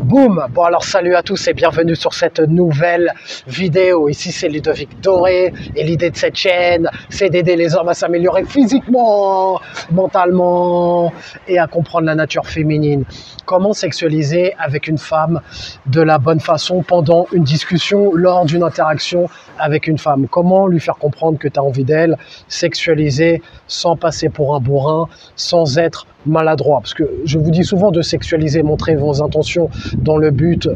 Boum! Bon alors salut à tous et bienvenue sur cette nouvelle vidéo. Ici c'est Ludovic Doré et l'idée de cette chaîne c'est d'aider les hommes à s'améliorer physiquement, mentalement et à comprendre la nature féminine. Comment sexualiser avec une femme de la bonne façon pendant une discussion, lors d'une interaction avec une femme. Comment lui faire comprendre que tu as envie d'elle, sexualiser sans passer pour un bourrin, sans être maladroit. Parce que je vous dis souvent de sexualiser, montrer vos intentions dans le but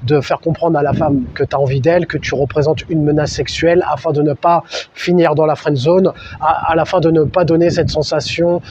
de faire comprendre à la femme que tu as envie d'elle, que tu représentes une menace sexuelle afin de ne pas finir dans la friend zone, à la fin de ne pas donner cette sensation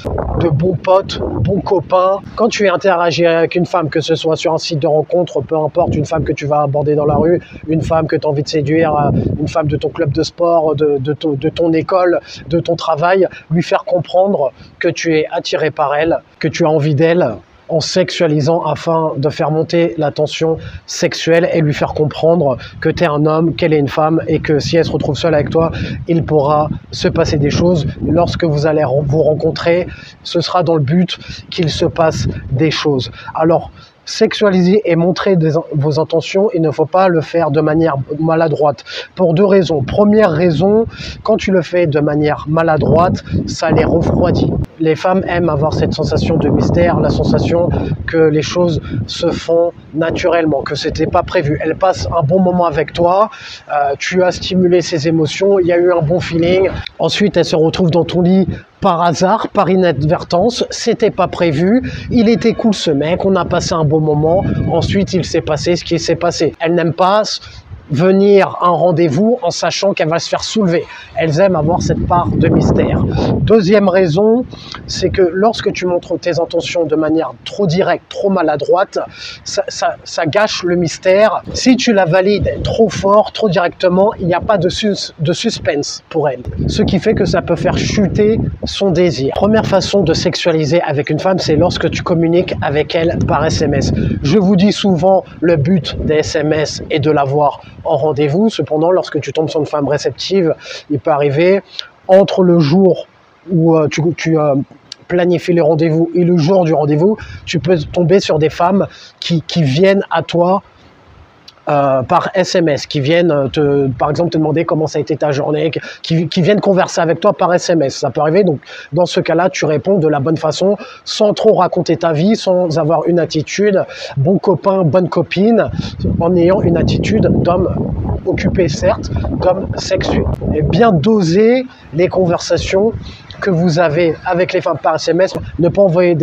de bon pote, bon copain. Quand tu interagis avec une femme, que ce soit sur un site de rencontre, peu importe, une femme que tu vas aborder dans la rue, une femme que tu as envie de séduire, une femme de ton club de sport, de ton école, de ton travail, lui faire comprendre que tu es attiré par elle, que tu as envie d'elle, en sexualisant afin de faire monter la tension sexuelle et lui faire comprendre que tu es un homme, qu'elle est une femme et que si elle se retrouve seule avec toi, il pourra se passer des choses. Lorsque vous allez vous rencontrer, ce sera dans le but qu'il se passe des choses. Alors, sexualiser et montrer vos intentions, il ne faut pas le faire de manière maladroite pour deux raisons. Première raison, quand tu le fais de manière maladroite, ça les refroidit. Les femmes aiment avoir cette sensation de mystère, la sensation que les choses se font naturellement, que c'était pas prévu. Elles passent un bon moment avec toi, tu as stimulé ses émotions, il y a eu un bon feeling. Ensuite, elles se retrouvent dans ton lit par hasard, par inadvertance, c'était pas prévu, il était cool ce mec, on a passé un bon moment, ensuite il s'est passé ce qui s'est passé. Elles n'aiment pas venir à un rendez-vous en sachant qu'elle va se faire soulever. Elles aiment avoir cette part de mystère. Deuxième raison, c'est que lorsque tu montres tes intentions de manière trop directe, trop maladroite, ça gâche le mystère. Si tu la valides trop fort, trop directement, il n'y a pas de suspense pour elle. Ce qui fait que ça peut faire chuter son désir. Première façon de sexualiser avec une femme, c'est lorsque tu communiques avec elle par SMS. Je vous dis souvent, le but des SMS est de l'avoir en rendez-vous. Cependant, lorsque tu tombes sur une femme réceptive, il peut arriver entre le jour où tu planifies les rendez-vous et le jour du rendez-vous, tu peux tomber sur des femmes qui viennent à toi par SMS, qui viennent par exemple te demander comment ça a été ta journée, qui viennent converser avec toi par SMS. Ça peut arriver, donc dans ce cas-là, tu réponds de la bonne façon, sans trop raconter ta vie, sans avoir une attitude bon copain, bonne copine, en ayant une attitude d'homme occupé, certes, d'homme sexué. Et bien doser les conversations que vous avez avec les femmes par SMS, ne pas envoyer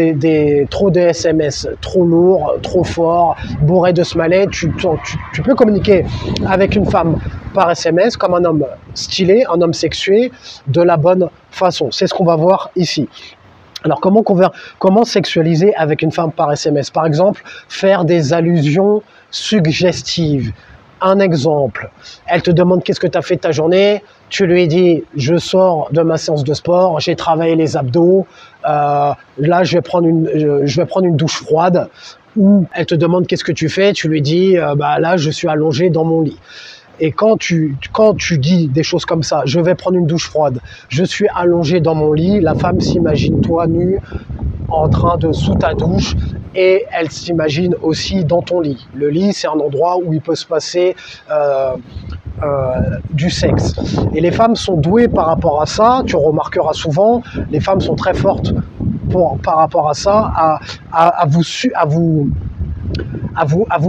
trop de SMS trop lourds, trop forts, bourrés de smalais. Tu peux communiquer avec une femme par SMS comme un homme stylé, un homme sexué, de la bonne façon. C'est ce qu'on va voir ici. Alors comment sexualiser avec une femme par SMS? Par exemple, faire des allusions suggestives. Un exemple, elle te demande qu'est-ce que tu as fait de ta journée, tu lui dis je sors de ma séance de sport, j'ai travaillé les abdos, là je vais prendre une douche froide, ou elle te demande qu'est-ce que tu fais, tu lui dis là je suis allongé dans mon lit. Et quand tu dis des choses comme ça, je vais prendre une douche froide, je suis allongé dans mon lit, la femme s'imagine toi nu en train de sous ta douche et elle s'imagine aussi dans ton lit. Le lit, c'est un endroit où il peut se passer du sexe. Et les femmes sont douées par rapport à ça, tu remarqueras souvent, les femmes sont très fortes par rapport à ça, à vous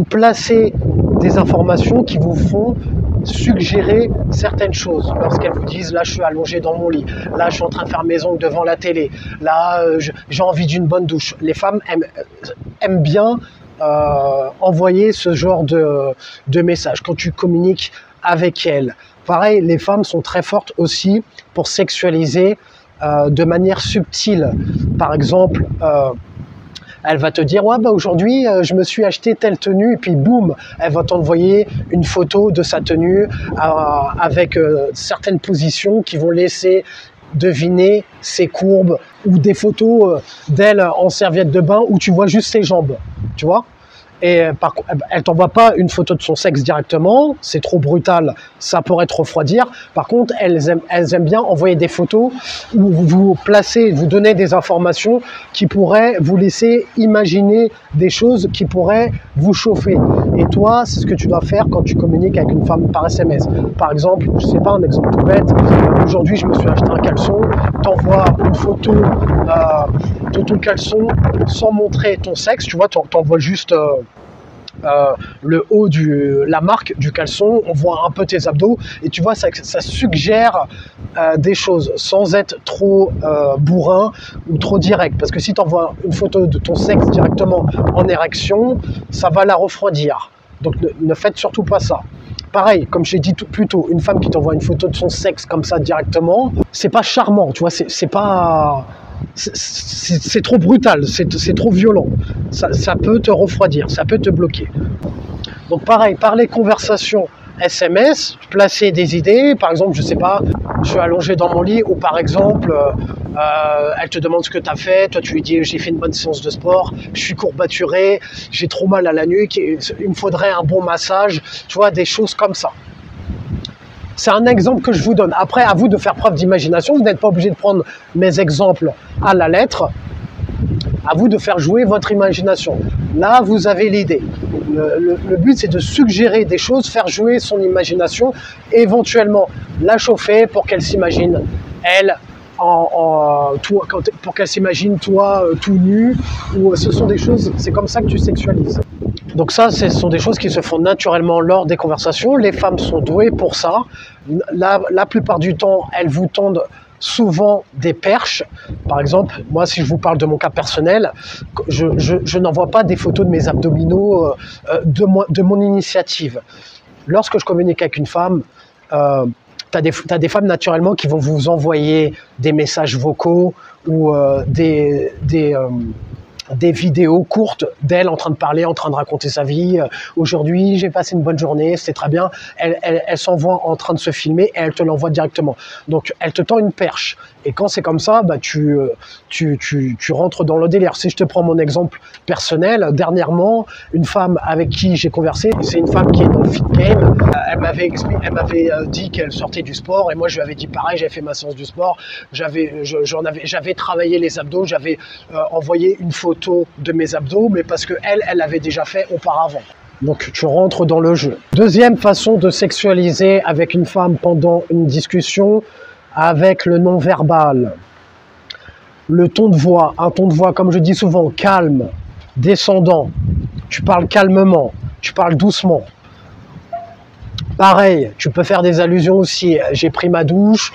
placer des informations qui vous font suggérer certaines choses. Lorsqu'elles vous disent là je suis allongé dans mon lit, là je suis en train de faire mes ongles devant la télé, là j'ai envie d'une bonne douche. Les femmes aiment bien envoyer ce genre de message quand tu communiques avec elles. Pareil, les femmes sont très fortes aussi pour sexualiser de manière subtile. Par exemple, elle va te dire ouais aujourd'hui je me suis acheté telle tenue, et puis boum, elle va t'envoyer une photo de sa tenue avec certaines positions qui vont laisser deviner ses courbes, ou des photos d'elle en serviette de bain où tu vois juste ses jambes, tu vois. Et elle t'envoie pas une photo de son sexe directement, c'est trop brutal, ça pourrait te refroidir. Par contre, elles aiment bien envoyer des photos où vous placez, vous donnez des informations qui pourraient vous laisser imaginer des choses qui pourraient vous chauffer. Et toi, c'est ce que tu dois faire quand tu communiques avec une femme par SMS. Par exemple, je sais pas, un exemple tout bête, aujourd'hui je me suis acheté un caleçon, t'envoies une photo de ton caleçon sans montrer ton sexe, tu vois, t'envoies juste le haut la marque du caleçon, on voit un peu tes abdos et tu vois ça suggère des choses sans être trop bourrin ou trop direct, parce que si tu envoies une photo de ton sexe directement en érection, ça va la refroidir, donc ne faites surtout pas ça. Pareil, comme je l'ai dit plus tôt, une femme qui t'envoie une photo de son sexe comme ça directement, c'est pas charmant, tu vois, c'est pas... C'est trop brutal, c'est trop violent, ça peut te refroidir, ça peut te bloquer. Donc pareil, par les conversations SMS, placer des idées, par exemple, je sais pas, je suis allongé dans mon lit, ou par exemple, elle te demande ce que tu as fait, toi tu lui dis j'ai fait une bonne séance de sport, je suis courbaturé, j'ai trop mal à la nuque, il me faudrait un bon massage, tu vois, des choses comme ça. C'est un exemple que je vous donne. Après, à vous de faire preuve d'imagination. Vous n'êtes pas obligé de prendre mes exemples à la lettre. À vous de faire jouer votre imagination. Là, vous avez l'idée. Le but, c'est de suggérer des choses, faire jouer son imagination, éventuellement la chauffer pour qu'elle s'imagine, elle, pour qu'elle s'imagine toi tout nu. Ou ce sont des choses, c'est comme ça que tu sexualises. Donc ça, ce sont des choses qui se font naturellement lors des conversations. Les femmes sont douées pour ça. La plupart du temps, elles vous tendent souvent des perches. Par exemple, moi, si je vous parle de mon cas personnel, je n'envoie pas des photos de mes abdominaux de mon initiative. Lorsque je communique avec une femme, t'as des femmes naturellement qui vont vous envoyer des messages vocaux ou des vidéos courtes d'elle en train de parler, en train de raconter sa vie. Aujourd'hui, j'ai passé une bonne journée, c'était très bien. Elle s'envoie en train de se filmer et elle te l'envoie directement. Donc, elle te tend une perche. Et quand c'est comme ça, bah, tu rentres dans le délire. Si je te prends mon exemple personnel, dernièrement, une femme avec qui j'ai conversé, c'est une femme qui est dans le fit game. Elle m'avait dit qu'elle sortait du sport et moi, je lui avais dit pareil, j'avais fait ma séance du sport. J'avais travaillé les abdos, j'avais envoyé une photo de mes abdos, mais parce que elle l'avait déjà fait auparavant. Donc tu rentres dans le jeu. Deuxième façon de sexualiser avec une femme pendant une discussion, avec le non-verbal. Le ton de voix, un ton de voix, comme je dis souvent, calme, descendant. Tu parles calmement, tu parles doucement. Pareil, tu peux faire des allusions aussi. J'ai pris ma douche,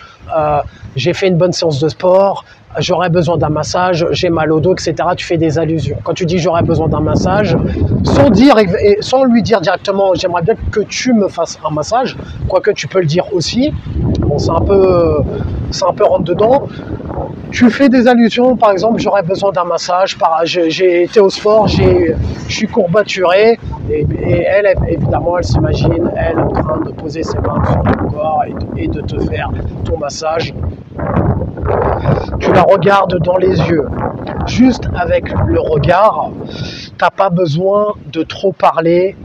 j'ai fait une bonne séance de sport, j'aurais besoin d'un massage, j'ai mal au dos, etc. Tu fais des allusions. Quand tu dis j'aurais besoin d'un massage, sans lui dire directement j'aimerais bien que tu me fasses un massage, quoique tu peux le dire aussi. Bon, c'est un peu rentre dedans. Tu fais des allusions, par exemple, j'aurais besoin d'un massage, j'ai été au sport, je suis courbaturé, et elle, évidemment, elle s'imagine, elle, en train de poser ses mains sur ton corps et de te faire ton massage. Tu la regardes dans les yeux. Juste avec le regard, t'as pas besoin de trop parler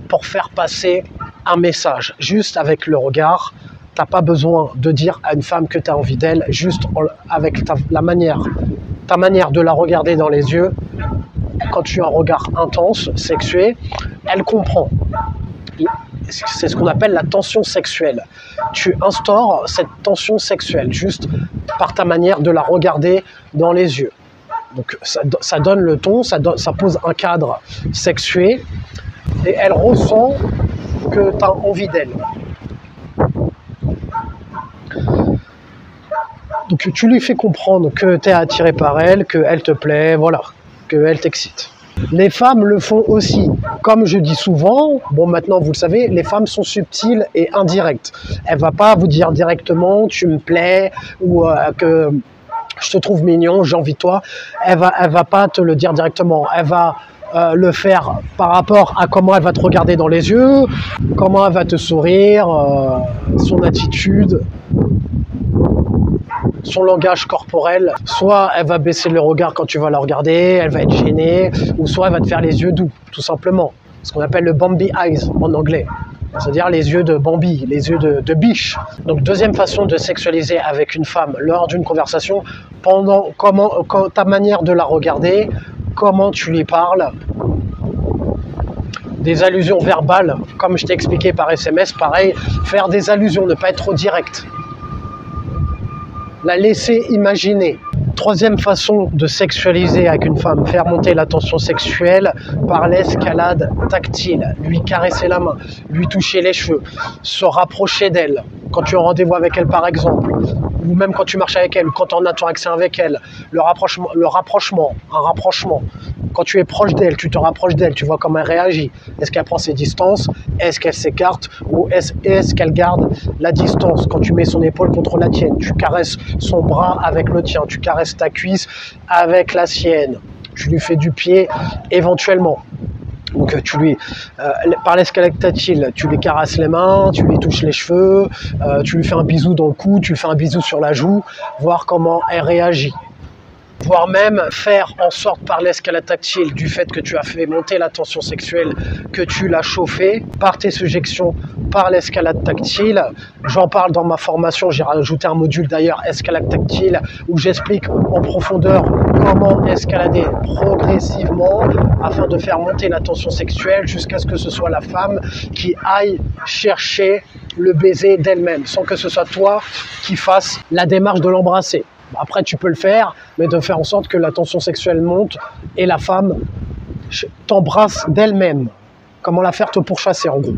pour faire passer un message. Juste avec le regard, t'as pas besoin de dire à une femme que tu as envie d'elle, juste avec ta manière de la regarder dans les yeux. Quand tu as un regard intense, sexué, elle comprend. C'est ce qu'on appelle la tension sexuelle. Tu instaures cette tension sexuelle juste par ta manière de la regarder dans les yeux. Donc ça donne le ton, ça pose un cadre sexué et elle ressent que tu as envie d'elle. Donc tu lui fais comprendre que tu es attiré par elle, qu'elle te plaît, voilà, qu'elle t'excite. Les femmes le font aussi. Comme je dis souvent, bon maintenant vous le savez, les femmes sont subtiles et indirectes. Elle va pas vous dire directement tu me plais ou que je te trouve mignon, j'ai envie de toi. Elle va pas te le dire directement. Elle va le faire par rapport à comment elle va te regarder dans les yeux, comment elle va te sourire, son attitude. son langage corporel. Soit elle va baisser le regard quand tu vas la regarder, elle va être gênée, ou soit elle va te faire les yeux doux, tout simplement. Ce qu'on appelle le Bambi Eyes en anglais. C'est-à-dire les yeux de Bambi, les yeux de biche. Donc deuxième façon de sexualiser avec une femme lors d'une conversation, ta manière de la regarder, comment tu lui parles. Des allusions verbales, comme je t'ai expliqué par SMS, pareil, faire des allusions, ne pas être trop direct. La laisser imaginer. Troisième façon de sexualiser avec une femme, faire monter la tension sexuelle par l'escalade tactile, lui caresser la main, lui toucher les cheveux, se rapprocher d'elle, quand tu es en rendez-vous avec elle par exemple, ou même quand tu marches avec elle, ou quand tu es en interaction avec elle, un rapprochement. Quand tu es proche d'elle, tu te rapproches d'elle, tu vois comment elle réagit. Est-ce qu'elle prend ses distances? Est-ce qu'elle s'écarte? Ou est-ce qu'elle garde la distance? Quand tu mets son épaule contre la tienne, tu caresses son bras avec le tien, tu caresses ta cuisse avec la sienne. Tu lui fais du pied éventuellement. Donc par l'escalade tactile, tu lui caresses les mains, tu lui touches les cheveux, tu lui fais un bisou dans le cou, tu lui fais un bisou sur la joue, voir comment elle réagit. Voire même faire en sorte par l'escalade tactile, du fait que tu as fait monter la tension sexuelle, que tu l'as chauffé par tes suggestions, par l'escalade tactile. J'en parle dans ma formation, j'ai rajouté un module d'ailleurs, escalade tactile, où j'explique en profondeur comment escalader progressivement afin de faire monter la tension sexuelle jusqu'à ce que ce soit la femme qui aille chercher le baiser d'elle-même, sans que ce soit toi qui fasses la démarche de l'embrasser. Après, tu peux le faire, mais de faire en sorte que la tension sexuelle monte et la femme t'embrasse d'elle-même. Comment la faire te pourchasser, en gros.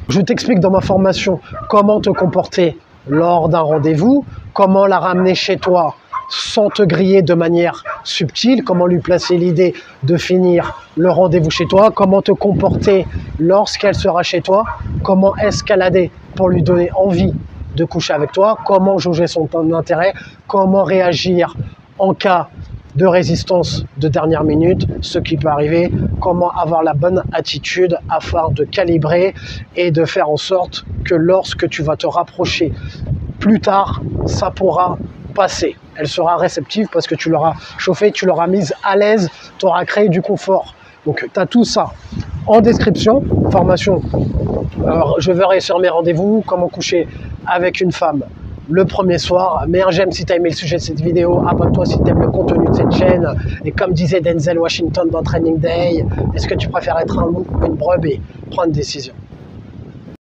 Je t'explique dans ma formation comment te comporter lors d'un rendez-vous, comment la ramener chez toi sans te griller de manière subtile, comment lui placer l'idée de finir le rendez-vous chez toi, comment te comporter lorsqu'elle sera chez toi, comment escalader pour lui donner envie de coucher avec toi, comment jauger son intérêt, comment réagir en cas de résistance de dernière minute, ce qui peut arriver, comment avoir la bonne attitude afin de calibrer et de faire en sorte que lorsque tu vas te rapprocher plus tard, ça pourra passer. Elle sera réceptive parce que tu l'auras chauffée, tu l'auras mise à l'aise, tu auras créé du confort. Donc tu as tout ça en description, formation. Alors, je veux réussir mes rendez-vous, comment coucher avec une femme le premier soir. Mets un j'aime si tu as aimé le sujet de cette vidéo, abonne-toi si tu aimes le contenu de cette chaîne. Et comme disait Denzel Washington dans Training Day, est-ce que tu préfères être un loup ou une brebis? Prends une décision.